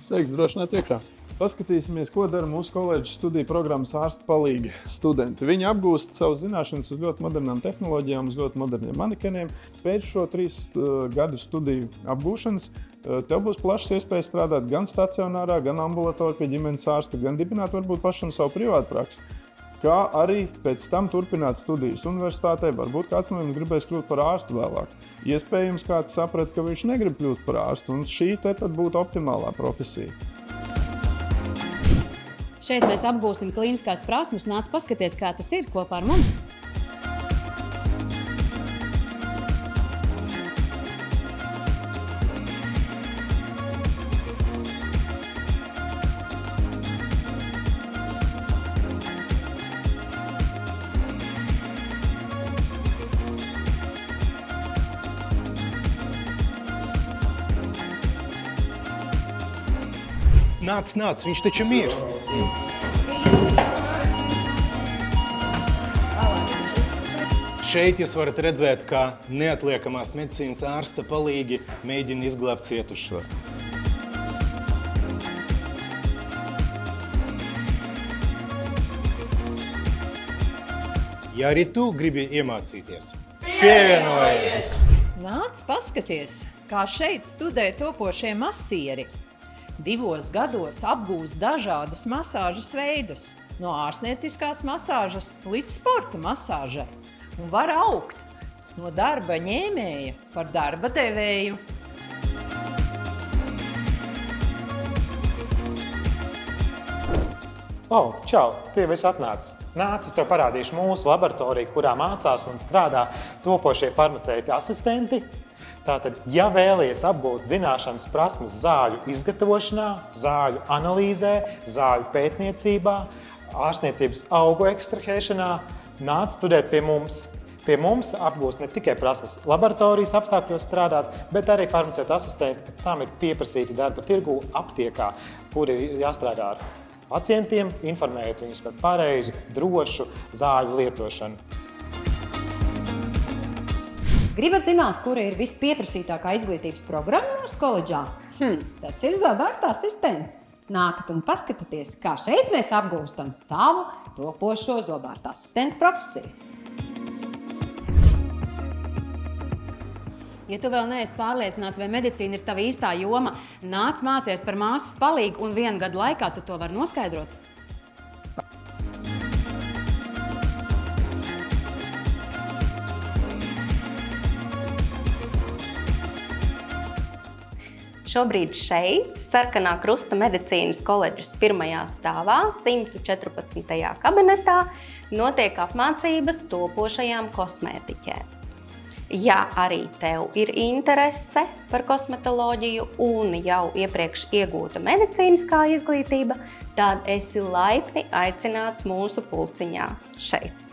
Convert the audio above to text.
Sveiks, droši nāc iekšā. Paskatīsimies, ko dara mūsu koledžas studiju programmas ārsta palīgi studenti. Viņi apgūst savas zināšanas uz ļoti modernām tehnoloģijām, uz ļoti moderniem manekeniem. Pēc šo 3 gadu studiju apgūšanas tev būs plašas iespējas strādāt gan stacionārā, gan ambulatorā pie ģimenes ārsta, gan dibināt varbūt pašam savu privātu praksi. Kā arī pēc tam turpināt studijas universitātē, varbūt kāds no jums gribēs kļūt par ārstu vēlāk. Iespējams, kāds saprat, ka viņš negrib kļūt par ārstu, un šī te tad būtu optimālā profesija. Šeit mēs apgūsim klīniskās prasmes, nāc paskaties, kā tas ir kopā ar mums. Nāc, viņš taču mirst. Šeit jūs varat redzēt, kā neatliekamās medicīnas ārsta palīgi mēģina izglābt cietušo. Ja arī tu gribi iemācīties, pievienojies! Nāc paskaties, kā šeit studē topošie masieri. 2 gados apgūst dažādus masāžas veidus, no ārstnieciskās masāžas līdz sporta masāžai, un var augt no darba ņēmēja par darba devēju. Čau, tie visi atnācis. Nāc, es tev parādīšu mūsu laboratoriju, kurā mācās un strādā topošie farmaceiti asistenti. Tātad, ja vēlies apgūt zināšanas prasmes zāļu izgatavošanā, zāļu analīzē, zāļu pētniecībā, ārstniecības augu ekstrahēšanā, nāc studēt pie mums. Pie mums apgūst ne tikai prasmes laboratorijas apstākļos strādāt, bet arī farmaceitu asistenti pēc tam ir pieprasīti darba tirgū aptiekā, kur ir jāstrādā ar pacientiem, informējot viņus par pareizu, drošu zāļu lietošanu. Gribat zināt, kura ir vispieprasītākā izglītības programma mūsu koledžā? Tas ir zobārsta asistents. Nākat un paskatieties, kā šeit mēs apgūstam savu topošo zobārsta asistentu profesiju. Ja tu vēl neesi pārliecināts, vai medicīna ir tava īstā joma, nāc mācies par māsas palīgu un 1 gadu laikā tu to vari noskaidrot. Šobrīd šeit, Sarkanā Krusta medicīnas koledžas 1. stāvā, 114. kabinetā, notiek apmācības topošajām kosmētiķēm. Ja arī tev ir interese par kosmetoloģiju un jau iepriekš iegūta medicīniskā izglītība, tad esi laipni aicināts mūsu pulciņā šeit.